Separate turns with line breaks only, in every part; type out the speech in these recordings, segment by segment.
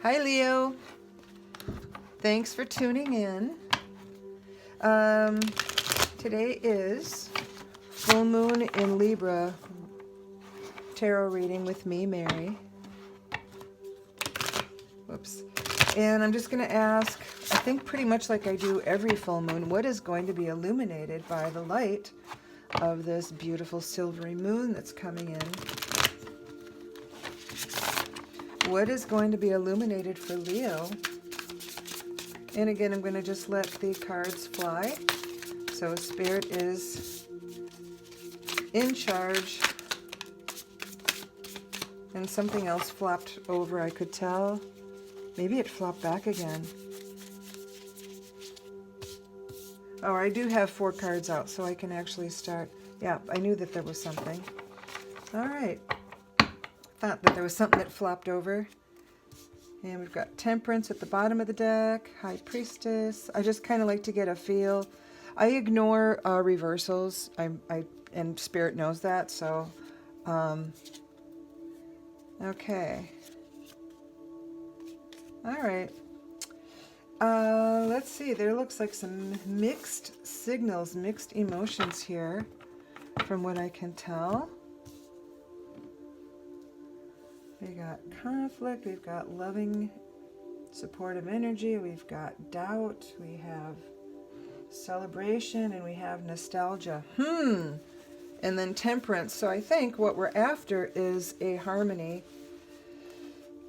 Hi, Leo. Thanks for tuning in. Today is full moon in Libra tarot reading with me, Mary. Whoops. And I'm just going to ask, I think pretty much like I do every full moon, what is going to be illuminated by the light of this beautiful silvery moon that's coming in? What is going to be illuminated for Leo? And again, I'm going to just let the cards fly. So Spirit is in charge. And something else flopped over, I could tell. Maybe it flopped back again. Oh, I do have 4 cards out, so I can actually start. Yeah, I knew that there was something. All right. Thought that there was something that flopped over. And we've got Temperance at the bottom of the deck, High Priestess. I just kind of like to get a feel. I ignore reversals. And Spirit knows that, so okay. All right. Let's see. There looks like some mixed signals, mixed emotions here, from what I can tell. We got conflict, we've got loving, supportive energy, we've got doubt, we have celebration, and we have nostalgia. And then temperance. So I think what we're after is a harmony.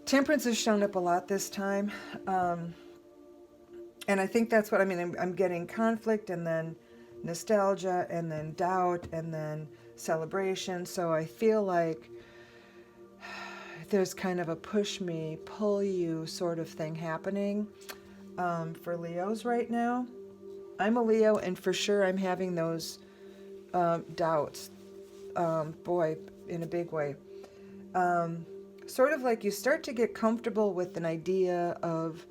Temperance has shown up a lot this time. And I think that's what I mean. I'm getting conflict, and then nostalgia, and then doubt, and then celebration. So I feel like there's kind of a push me, pull you sort of thing happening for Leos right now. I'm a Leo, and for sure I'm having those doubts, boy, in a big way. Sort of like you start to get comfortable with an idea of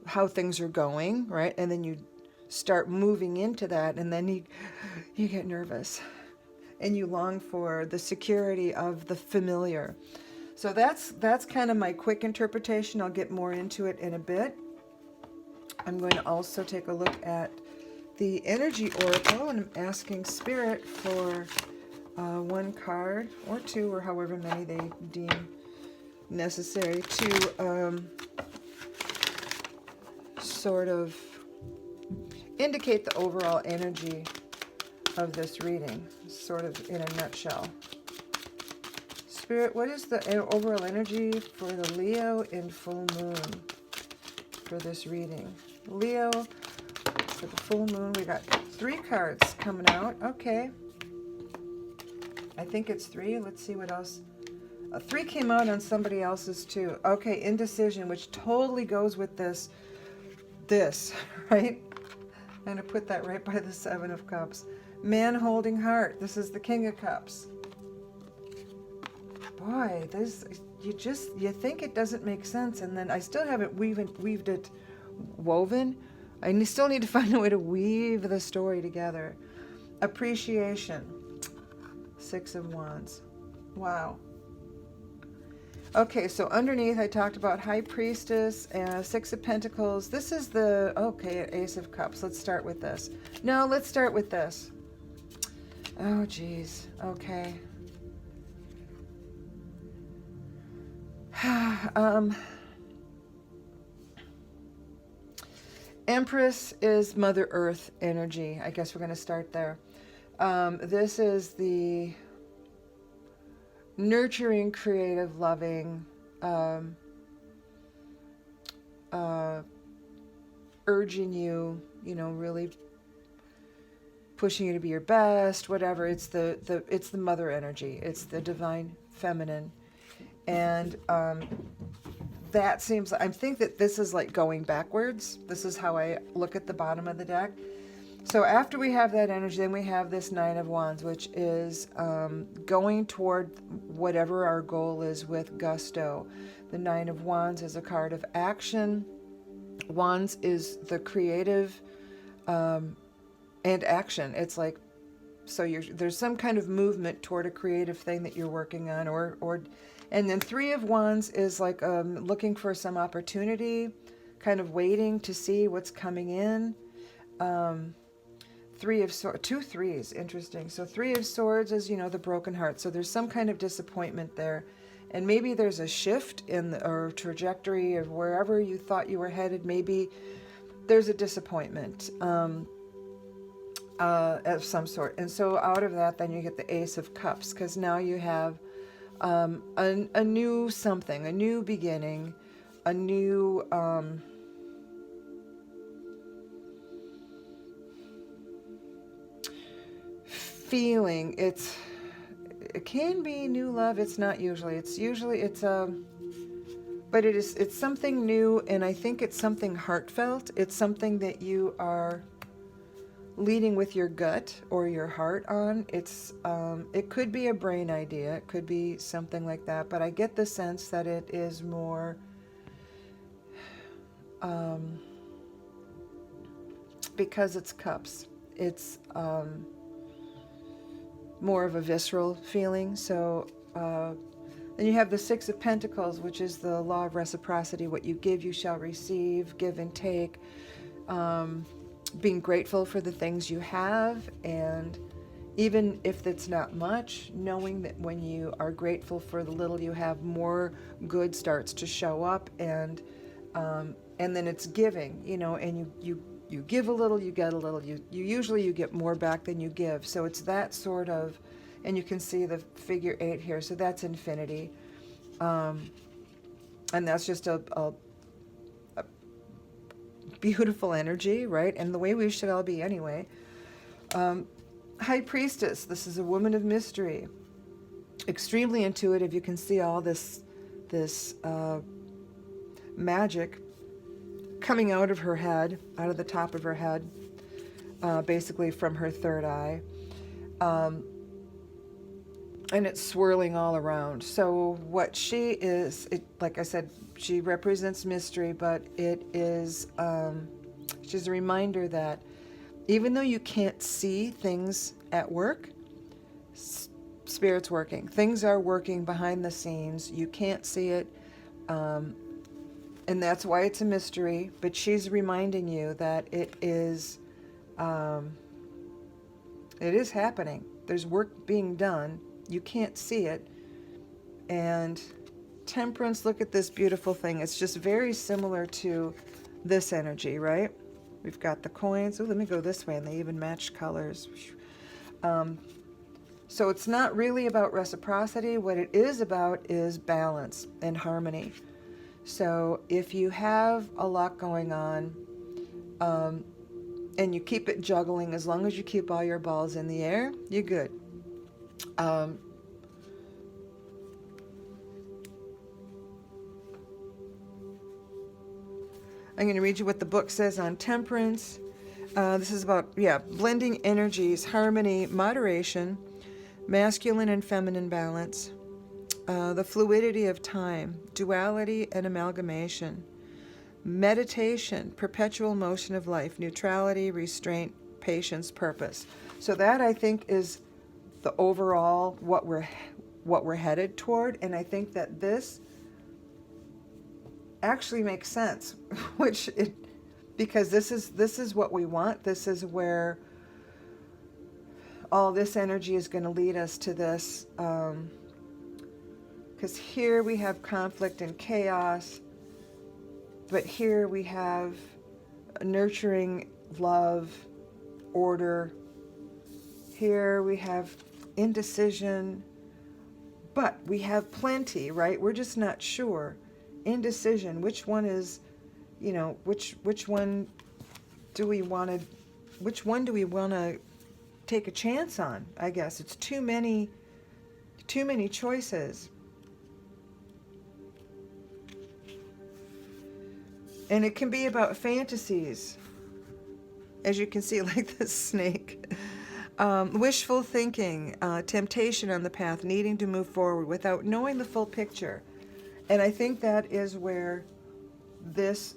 how things are going, right? And then you start moving into that, and then you get nervous, and you long for the security of the familiar. So that's kind of my quick interpretation. I'll get more into it in a bit. I'm going to also take a look at the energy oracle, and I'm asking Spirit for 1 card or 2, or however many they deem necessary to sort of indicate the overall energy of this reading, sort of in a nutshell. Spirit, what is the overall energy for the Leo in full moon for this reading? Leo, for the full moon, we got 3 cards coming out. Okay. I think it's 3. Let's see what else. 3 came out on somebody else's too. Okay, indecision, which totally goes with this, right? I'm going to put that right by the 7 of Cups. Man holding heart. This is the King of Cups. Boy, this, you think it doesn't make sense, and then I still haven't weaved it woven. I still need to find a way to weave the story together. Appreciation. 6 of Wands. Wow. Okay, so underneath I talked about High Priestess and 6 of Pentacles. This is the, okay, Ace of Cups. Let's start with this. No, let's start with this. Oh, geez. Okay. Empress is Mother Earth energy. I guess we're going to start there. This is the nurturing, creative, loving, urging you, really pushing you to be your best, whatever. It's the mother energy. It's the divine feminine. And that seems, I think that this is like going backwards. This is how I look at the bottom of the deck. So after we have that energy, then we have this 9 of Wands, which is going toward whatever our goal is with gusto. The 9 of Wands is a card of action. Wands is the creative and action. It's like, so there's some kind of movement toward a creative thing that you're working on, or And then Three of Wands is like looking for some opportunity, kind of waiting to see what's coming in. Three of Swords, two threes, interesting. So Three of Swords is, the broken heart. So there's some kind of disappointment there. And maybe there's a shift in or trajectory of wherever you thought you were headed. Maybe there's a disappointment of some sort. And so out of that, then you get the Ace of Cups, because now you have a new something, a new beginning, a new feeling. It can be new love. It's not usually. But it's something new, and I think it's something heartfelt. It's something that you are leading with your gut or your heart on. It could be a brain idea. It could be something like that. But I get the sense that it is more because it's cups. It's more of a visceral feeling. So then you have the Six of Pentacles, which is the law of reciprocity. What you give, you shall receive. Give and take. Being grateful for the things you have, and even if it's not much, knowing that when you are grateful for the little you have, more good starts to show up, and then it's giving, and you give a little, you get a little. You usually get more back than you give. So it's that sort of, and you can see the figure 8 here. So that's infinity, and that's just a beautiful energy, right? And the way we should all be anyway. High Priestess. This is a woman of mystery, extremely intuitive. You can see all this magic coming out of her head, out of the top of her head, basically from her third eye. And it's swirling all around. So what she is, like I said, she represents mystery, but it is, she's a reminder that even though you can't see things at work, Spirit's working. Things are working behind the scenes. You can't see it. And that's why it's a mystery. But she's reminding you that it is happening. There's work being done. You can't see it. And Temperance, look at this beautiful thing. It's just very similar to this energy, right? We've got the coins. Oh, let me go this way, and they even match colors. So it's not really about reciprocity. What it is about is balance and harmony. So if you have a lot going on, and you keep it juggling, as long as you keep all your balls in the air, you're good. I'm going to read you what the book says on temperance. This is about, blending energies, harmony, moderation, masculine and feminine balance, the fluidity of time, duality and amalgamation, meditation, perpetual motion of life, neutrality, restraint, patience, purpose. So that, I think, is the overall what we're headed toward, and I think that this actually makes sense, because this is what we want. This is where all this energy is going to lead us to this, because here we have conflict and chaos, but here we have nurturing, love, order. Here we have indecision, but we have plenty, right? We're just not sure. Indecision, which one is, which one do we want to take a chance on? I guess it's too many choices. And it can be about fantasies, as you can see, like this snake. Wishful thinking, temptation on the path, needing to move forward without knowing the full picture. And I think that is where this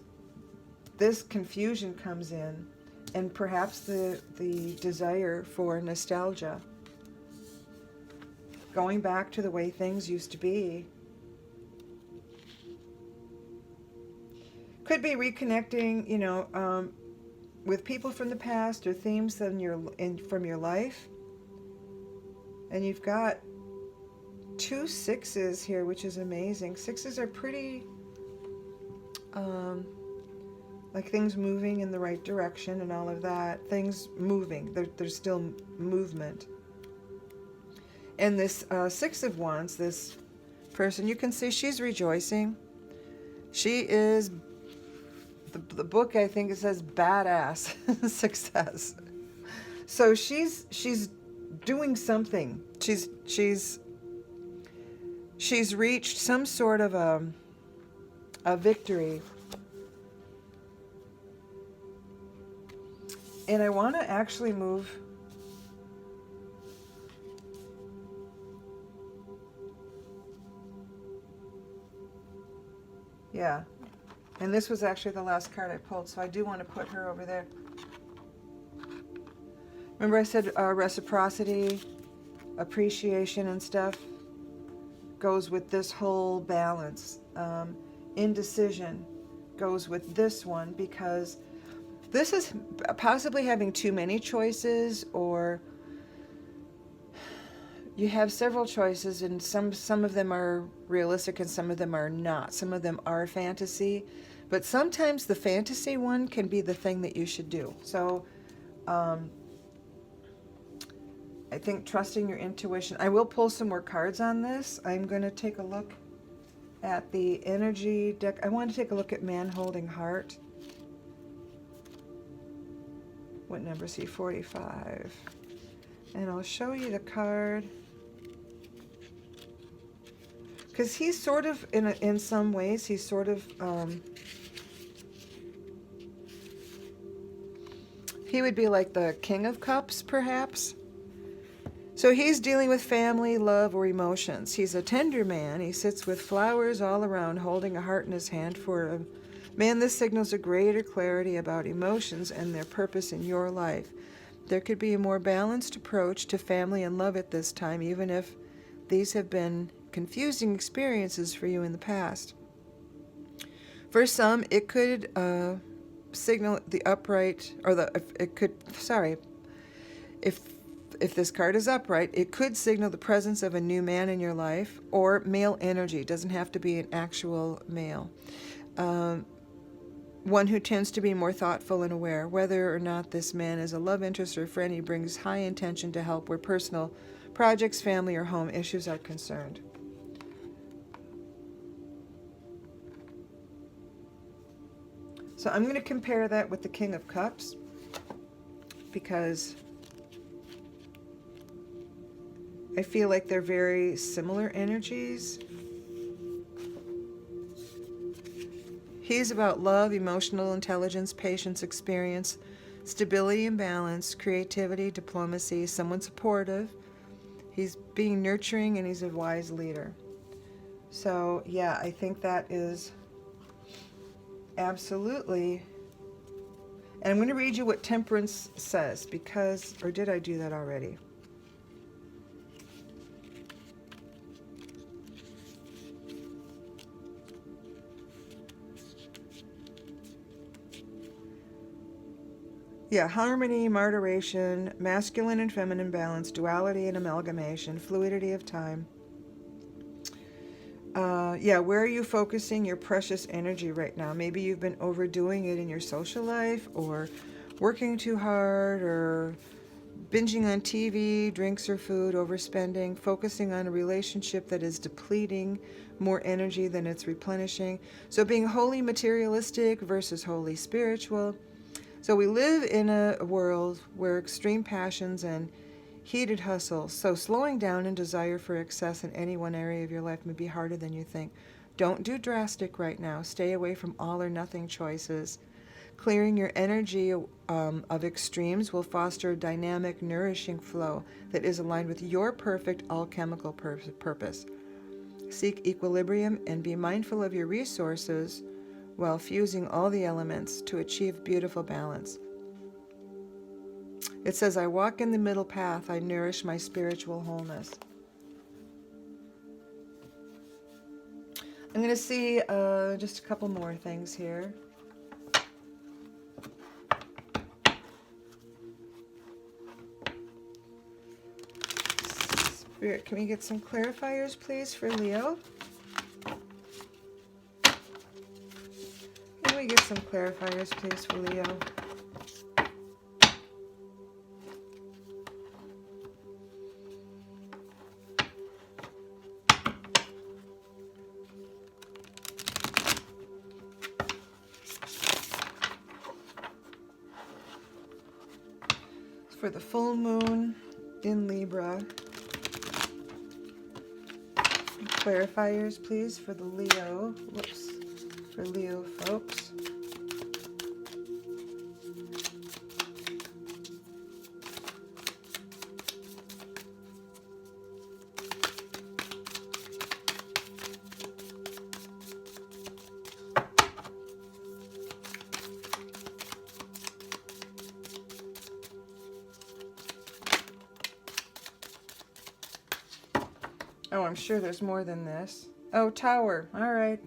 confusion comes in, and perhaps the desire for nostalgia. Going back to the way things used to be, Could be reconnecting, with people from the past or themes from your life. And you've got 2 sixes here, which is amazing. Sixes are pretty, like things moving in the right direction and all of that. Things moving. There's still movement. And this 6 of Wands, this person, you can see she's rejoicing. She is, the book, I think it says badass success. So she's doing something. She's reached some sort of a victory. And I want to actually move yeah. And this was actually the last card I pulled, so I do want to put her over there. Remember I said reciprocity, appreciation and stuff goes with this whole balance. Indecision goes with this one, because this is possibly having too many choices, or you have several choices, and some of them are realistic and some of them are not. Some of them are fantasy, but sometimes the fantasy one can be the thing that you should do. So I think trusting your intuition. I will pull some more cards on this. I'm going to take a look at the energy deck. I want to take a look at Man Holding Heart. What number is he? 45. And I'll show you the card. Because he's sort of, in some ways, he's sort of, he would be like the King of Cups, perhaps. So he's dealing with family, love, or emotions. He's a tender man. He sits with flowers all around, holding a heart in his hand. For a man, this signals a greater clarity about emotions and their purpose in your life. There could be a more balanced approach to family and love at this time, even if these have been confusing experiences for you in the past. For some, it could signal the upright, or if this card is upright, it could signal the presence of a new man in your life, or male energy. It doesn't have to be an actual male. One who tends to be more thoughtful and aware. Whether or not this man is a love interest or friend, he brings high intention to help where personal projects, family, or home issues are concerned. So I'm going to compare that with the King of Cups, because I feel like they're very similar energies. He's about love, emotional intelligence, patience, experience, stability and balance, creativity, diplomacy, someone supportive. He's being nurturing, and he's a wise leader. So, yeah, I think that is absolutely. And I'm going to read you what Temperance says, because, or did I do that already? Yeah, harmony, moderation, masculine and feminine balance, duality and amalgamation, fluidity of time. Yeah, where are you focusing your precious energy right now? Maybe you've been overdoing it in your social life, or working too hard, or binging on TV, drinks or food, overspending, focusing on a relationship that is depleting more energy than it's replenishing. So being wholly materialistic versus wholly spiritual. So we live in a world where extreme passions and heated hustle, so slowing down and desire for excess in any one area of your life may be harder than you think. Don't do drastic right now. Stay away from all or nothing choices. Clearing your energy of extremes will foster a dynamic, nourishing flow that is aligned with your perfect alchemical purpose. Seek equilibrium and be mindful of your resources while fusing all the elements to achieve beautiful balance. It says, I walk in the middle path, I nourish my spiritual wholeness. I'm going to see just a couple more things here. Spirit, can we get some clarifiers, please, for Leo? Can we get some clarifiers, please, for Leo? For the full moon in Libra. Clarifiers, please, for the Leo. Whoops. For Leo folks. Oh, I'm sure there's more than this. Oh, Tower. All right.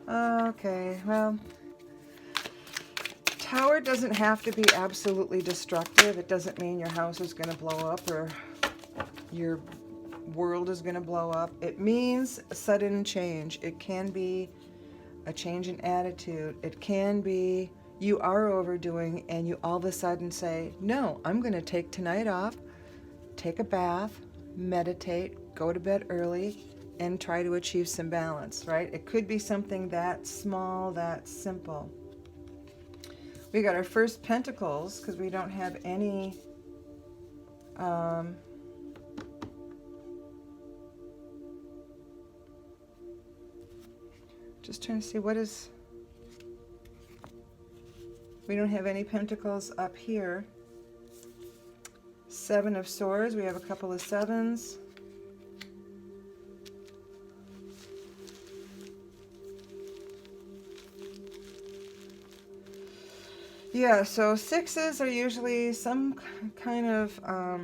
Okay, well, Tower doesn't have to be absolutely destructive. It doesn't mean your house is going to blow up or your world is going to blow up. It means a sudden change. It can be a change in attitude. It can be you are overdoing and you all of a sudden say, no, I'm going to take tonight off, take a bath, meditate, go to bed early, and try to achieve some balance, right? It could be something that small, that simple. We got our first pentacles because we don't have any just trying to see what is, we don't have any pentacles up here. Seven of Swords, we have a couple of sevens. Yeah, so sixes are usually some kind of I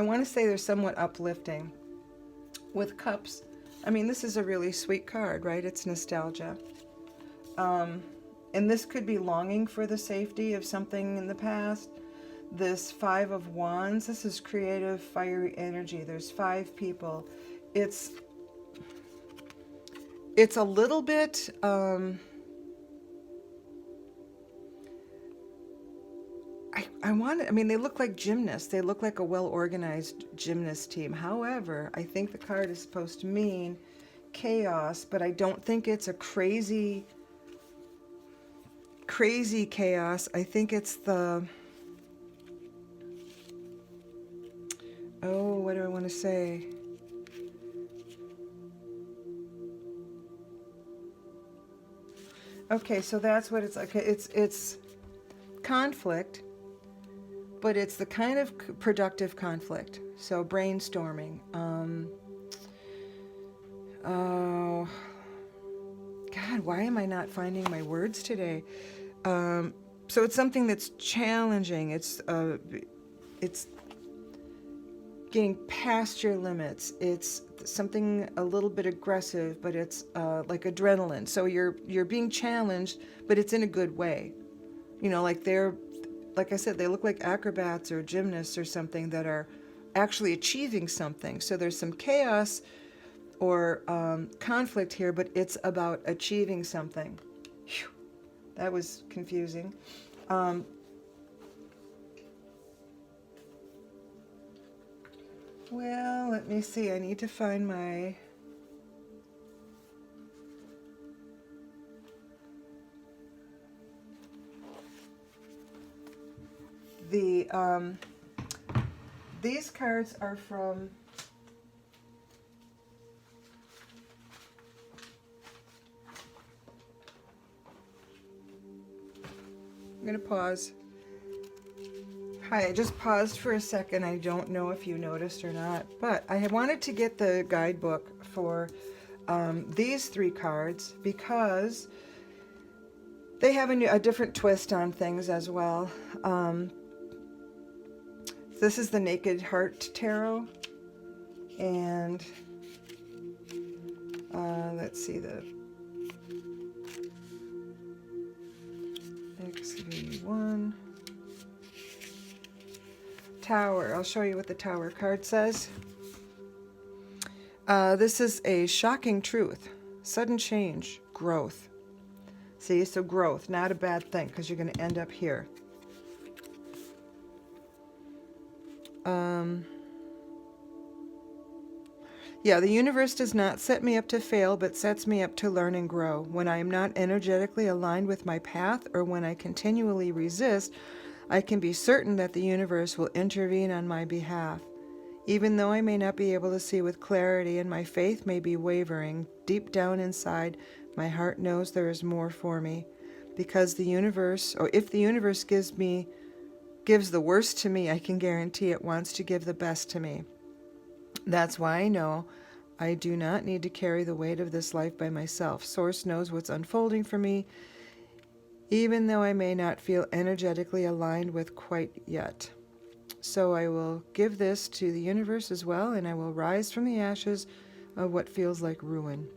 want to say they're somewhat uplifting. With cups, I mean, this is a really sweet card, right? It's nostalgia. And this could be longing for the safety of something in the past. This Five of Wands, this is creative, fiery energy. There's 5 people. It's a little bit, I mean, they look like gymnasts. They look like a well-organized gymnast team. However, I think the card is supposed to mean chaos, but I don't think it's a crazy chaos. I think it's the, oh, what do I want to say? Okay, so that's what it's like. It's conflict, but it's the kind of productive conflict. So brainstorming. Oh, God, why am I not finding my words today? So it's something that's challenging. It's getting past your limits. It's something a little bit aggressive, but it's like adrenaline. So you're being challenged, but it's in a good way. You know, like like I said, they look like acrobats or gymnasts or something that are actually achieving something. So there's some chaos or conflict here, but it's about achieving something. Whew, that was confusing. Well, let me see. I need to find my... These cards are from... I'm going to pause. Hi, I just paused for a second. I don't know if you noticed or not, but I had wanted to get the guidebook for these 3 cards because they have a different twist on things as well. This is the Naked Heart Tarot, and let's see, the 3, 1. Tower. I'll show you what the Tower card says. This is a shocking truth, sudden change, growth. See, so growth, not a bad thing, because you're going to end up here. Yeah, the universe does not set me up to fail, but sets me up to learn and grow. When I am not energetically aligned with my path, or when I continually resist, I can be certain that the universe will intervene on my behalf. Even though I may not be able to see with clarity and my faith may be wavering, deep down inside, my heart knows there is more for me. Because the universe, or if the universe gives the worst to me, I can guarantee it wants to give the best to me. That's why I know I do not need to carry the weight of this life by myself. Source knows what's unfolding for me, even though I may not feel energetically aligned with quite yet. So I will give this to the universe as well, and I will rise from the ashes of what feels like ruin.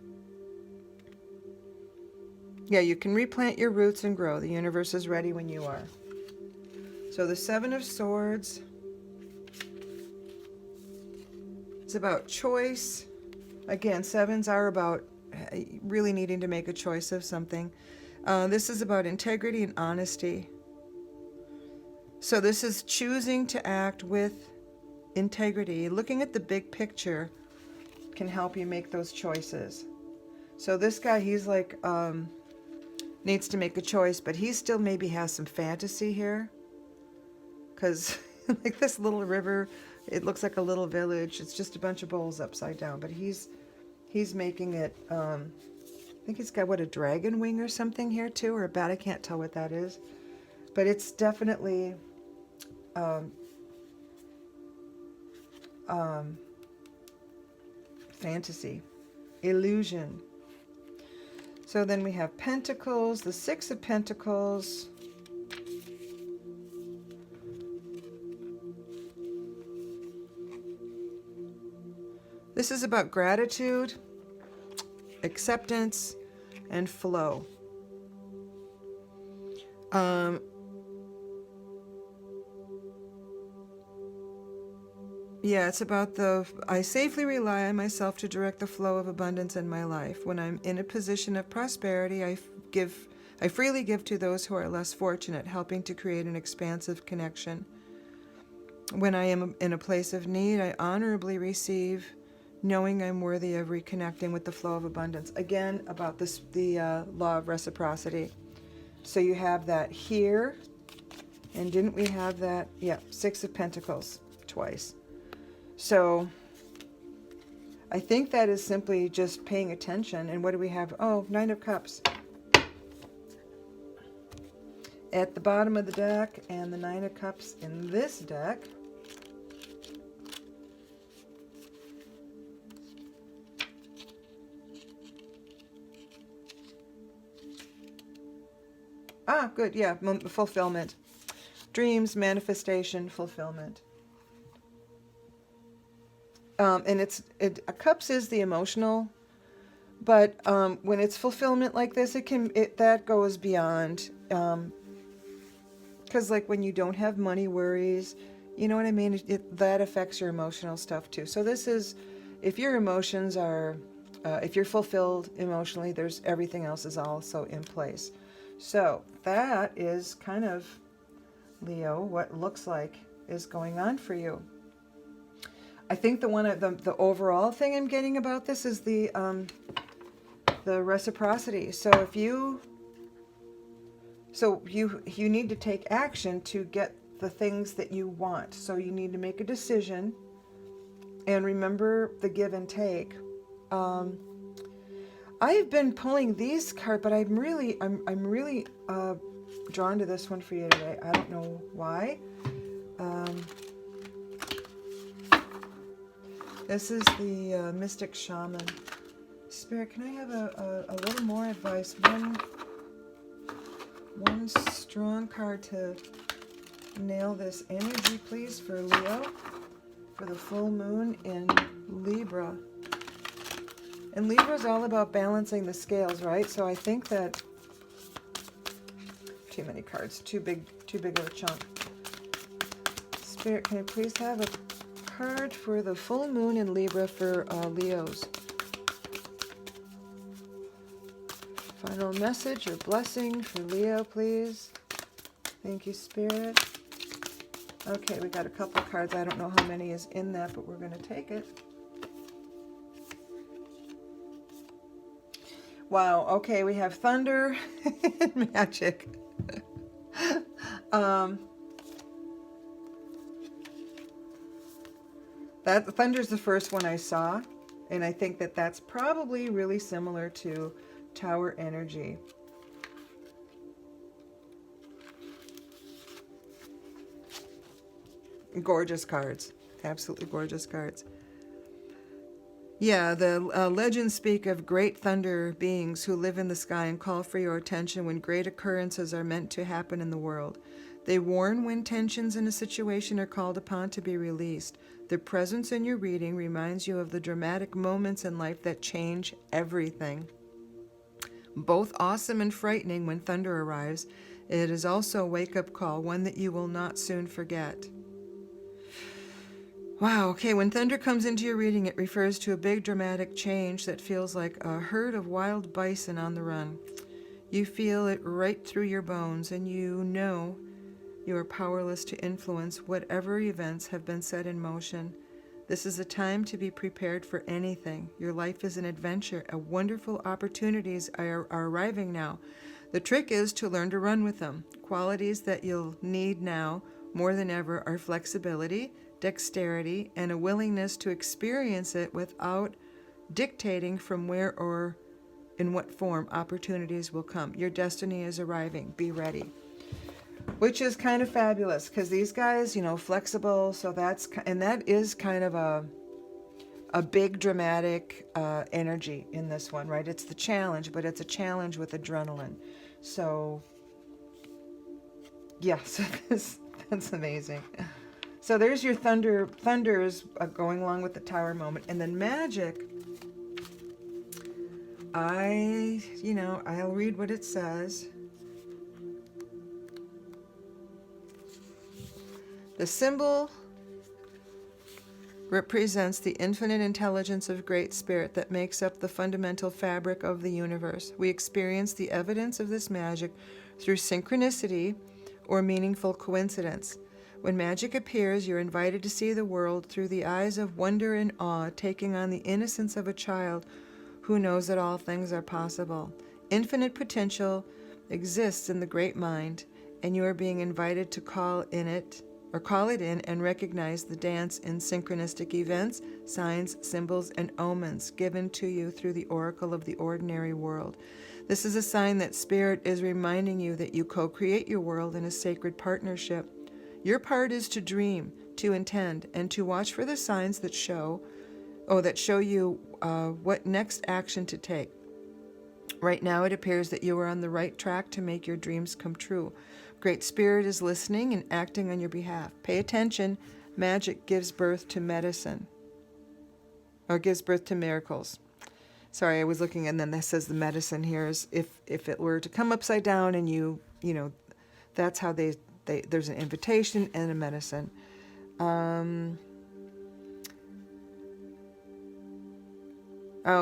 Yeah, you can replant your roots and grow. The universe is ready when you are. So the Seven of Swords. It's about choice. Again, sevens are about really needing to make a choice of something. This is about integrity and honesty. So this is choosing to act with integrity. Looking at the big picture can help you make those choices. So this guy, he's like, needs to make a choice, but he still maybe has some fantasy here. Because like this little river, it looks like a little village. It's just a bunch of bowls upside down, but he's making it, I think he's got, what, a dragon wing or something here too, or a bat. I can't tell what that is. But it's definitely fantasy, illusion. So then we have Pentacles, the Six of Pentacles. This is about gratitude, acceptance, and flow. Yeah, it's about I safely rely on myself to direct the flow of abundance in my life. When I'm in a position of prosperity, I freely give to those who are less fortunate, helping to create an expansive connection. When I am in a place of need, I honorably receive, knowing I'm worthy of reconnecting with the flow of abundance. Again, about the law of reciprocity. So you have that here, and didn't we have that? Yeah, Six of Pentacles twice. So I think that is simply just paying attention. And what do we have? Oh, Nine of Cups at the bottom of the deck, and the Nine of Cups in this deck. Ah, good. Yeah, fulfillment. Dreams, manifestation, fulfillment. And Cups is the emotional, but when it's fulfillment like this, that goes beyond. Because like when you don't have money worries, you know what I mean? That affects your emotional stuff too. So this is, if your emotions are, if you're fulfilled emotionally, everything else is also in place. So that is kind of, Leo, what looks like is going on for you. I think the overall thing I'm getting about this is the reciprocity. So if you need to take action to get the things that you want. So you need to make a decision, and remember the give and take. I've been pulling these cards, but I'm really drawn to this one for you today. I don't know why. This is the Mystic Shaman. Spirit, can I have a little more advice? One strong card to nail this energy, please, for Leo, for the full moon in Libra. And Libra is all about balancing the scales, right? So I think that too many cards. Too big of a chunk. Spirit, can I please have a card for the full moon in Libra for Leos? Final message or blessing for Leo, please. Thank you, Spirit. Okay, we got a couple cards. I don't know how many is in that, but we're going to take it. Wow, okay, we have thunder and magic. That thunder's the first one I saw, and I think that that's probably really similar to Tower energy. Gorgeous cards. Absolutely gorgeous cards. Yeah, the legends speak of great thunder beings who live in the sky and call for your attention when great occurrences are meant to happen in the world. They warn when tensions in a situation are called upon to be released. Their presence in your reading reminds you of the dramatic moments in life that change everything. Both awesome and frightening when thunder arrives, it is also a wake-up call, one that you will not soon forget. Wow, okay, when thunder comes into your reading, it refers to a big dramatic change that feels like a herd of wild bison on the run. You feel it right through your bones, and you know you are powerless to influence whatever events have been set in motion. This is a time to be prepared for anything. Your life is an adventure, and wonderful opportunities are arriving now. The trick is to learn to run with them. Qualities that you'll need now more than ever are flexibility, dexterity, and a willingness to experience it without dictating from where or in what form opportunities will come. Your destiny is arriving. Be ready. Which is kind of fabulous because these guys, flexible. So that is kind of a big dramatic energy in this one, right? It's the challenge, but it's a challenge with adrenaline. So yeah, so that's amazing. So there's your thunder. Thunder is going along with the tower moment. And then magic, I'll read what it says. The symbol represents the infinite intelligence of Great Spirit that makes up the fundamental fabric of the universe. We experience the evidence of this magic through synchronicity or meaningful coincidence. When magic appears, you're invited to see the world through the eyes of wonder and awe, taking on the innocence of a child who knows that all things are possible. Infinite potential exists in the great mind, and you are being invited to call it in and recognize the dance in synchronistic events, signs, symbols, and omens given to you through the oracle of the ordinary world. This is a sign that Spirit is reminding you that you co-create your world in a sacred partnership. Your part is to dream, to intend, and to watch for the signs that show you what next action to take. Right now it appears that you are on the right track to make your dreams come true. Great Spirit is listening and acting on your behalf. Pay attention. Magic gives birth to medicine, or gives birth to miracles. Sorry, I was looking, and then this says the medicine here is if it were to come upside down, and that's how there's an invitation and a medicine.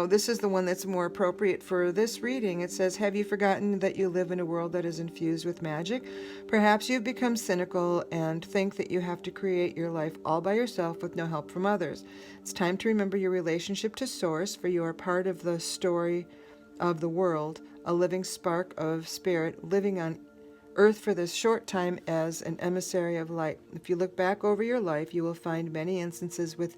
This is the one that's more appropriate for this reading. It says, have you forgotten that you live in a world that is infused with magic? Perhaps you've become cynical and think that you have to create your life all by yourself with no help from others. It's time to remember your relationship to Source, for you are part of the story of the world, a living spark of spirit living on Earth for this short time as an emissary of light. If you look back over your life, you will find many instances with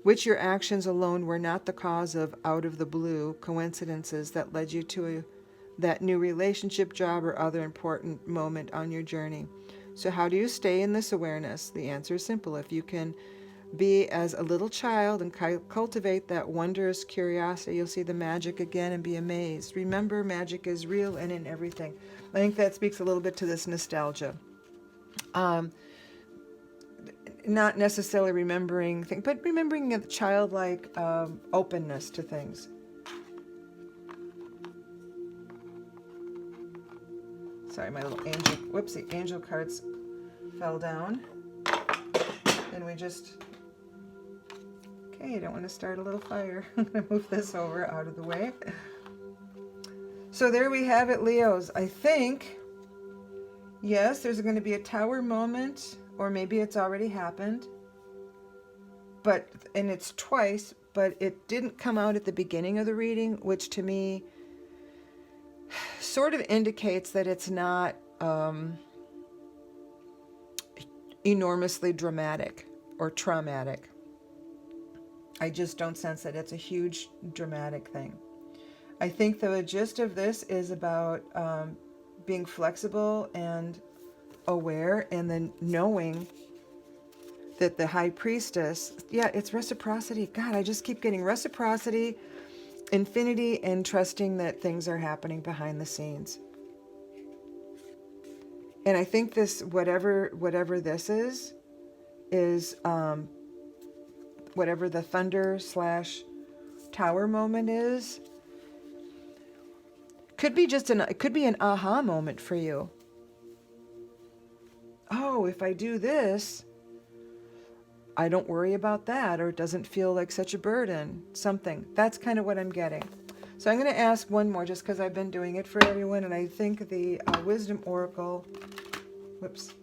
which your actions alone were not the cause of out-of-the-blue coincidences that led you to that new relationship, job, or other important moment on your journey. So how do you stay in this awareness? The answer is simple. If you can be as a little child and cultivate that wondrous curiosity, you'll see the magic again and be amazed. Remember, magic is real and in everything. I think that speaks a little bit to this nostalgia. Not necessarily remembering things, but remembering a childlike openness to things. Sorry, my little angel, whoopsie, angel cards fell down. And we just, okay, I don't want to start a little fire. I'm going to move this over out of the way. So there we have it, Leos. I think, yes, there's going to be a tower moment, or maybe it's already happened. But, and it's twice, but it didn't come out at the beginning of the reading, which to me sort of indicates that it's not enormously dramatic or traumatic. I just don't sense that it's a huge dramatic thing. I think the gist of this is about being flexible and aware, and then knowing that the High Priestess, yeah, it's reciprocity. God, I just keep getting reciprocity, infinity, and trusting that things are happening behind the scenes. And I think this, whatever this is whatever the thunder / tower moment is, could be it could be an aha moment for you. Oh, if I do this, I don't worry about that, or it doesn't feel like such a burden, something. That's kind of what I'm getting. So I'm going to ask one more, just because I've been doing it for everyone, and I think the Wisdom Oracle, whoops,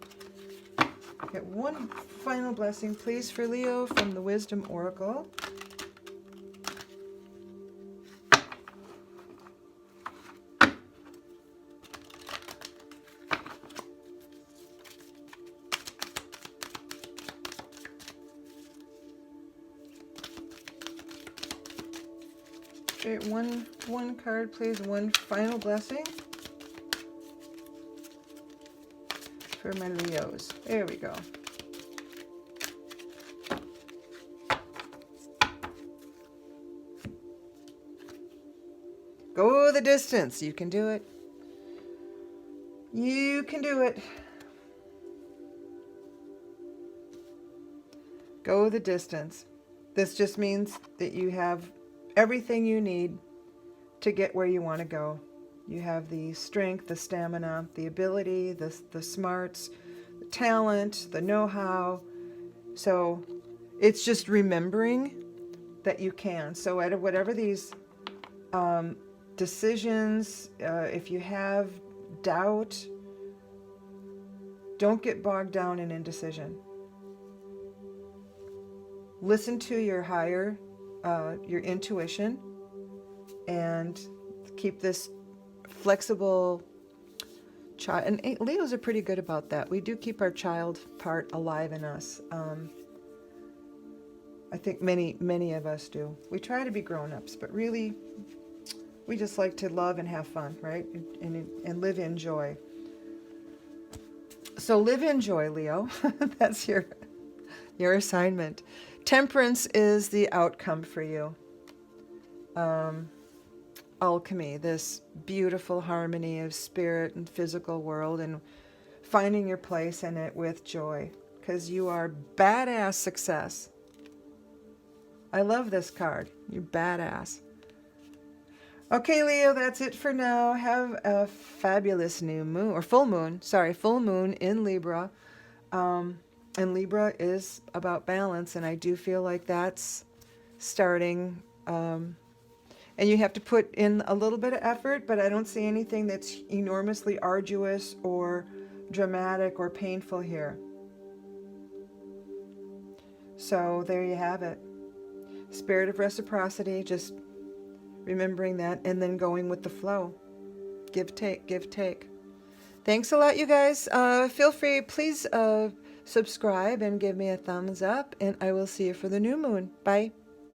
get one final blessing, please, for Leo from the Wisdom Oracle. Okay, one card, please. One final blessing for my Leos. There we go. Go the distance. You can do it. You can do it. Go the distance. This just means that you have everything you need to get where you want to go. You have the strength, the stamina, the ability, the smarts, the talent, the know-how. So it's just remembering that you can. So at whatever these decisions, if you have doubt, don't get bogged down in indecision. Listen to your higher, your intuition, and keep this flexible child. And Leos are pretty good about that. We do keep our child part alive in us. I think many of us do. We try to be grown-ups, but really, we just like to love and have fun, right? And live in joy. So live in joy, Leo. That's your assignment. Temperance is the outcome for you. Alchemy, this beautiful harmony of spirit and physical world, and finding your place in it with joy, because you are badass success. I love this card. You're badass. Okay, Leo, that's it for now. Have a fabulous new moon, or full moon. Sorry, full moon in Libra. And Libra is about balance, and I do feel like that's starting. And you have to put in a little bit of effort, but I don't see anything that's enormously arduous or dramatic or painful here. So there you have it. Spirit of reciprocity, just remembering that, and then going with the flow. Give, take, give, take. Thanks a lot, you guys. Feel free, please subscribe and give me a thumbs up, and I will see you for the new moon. Bye.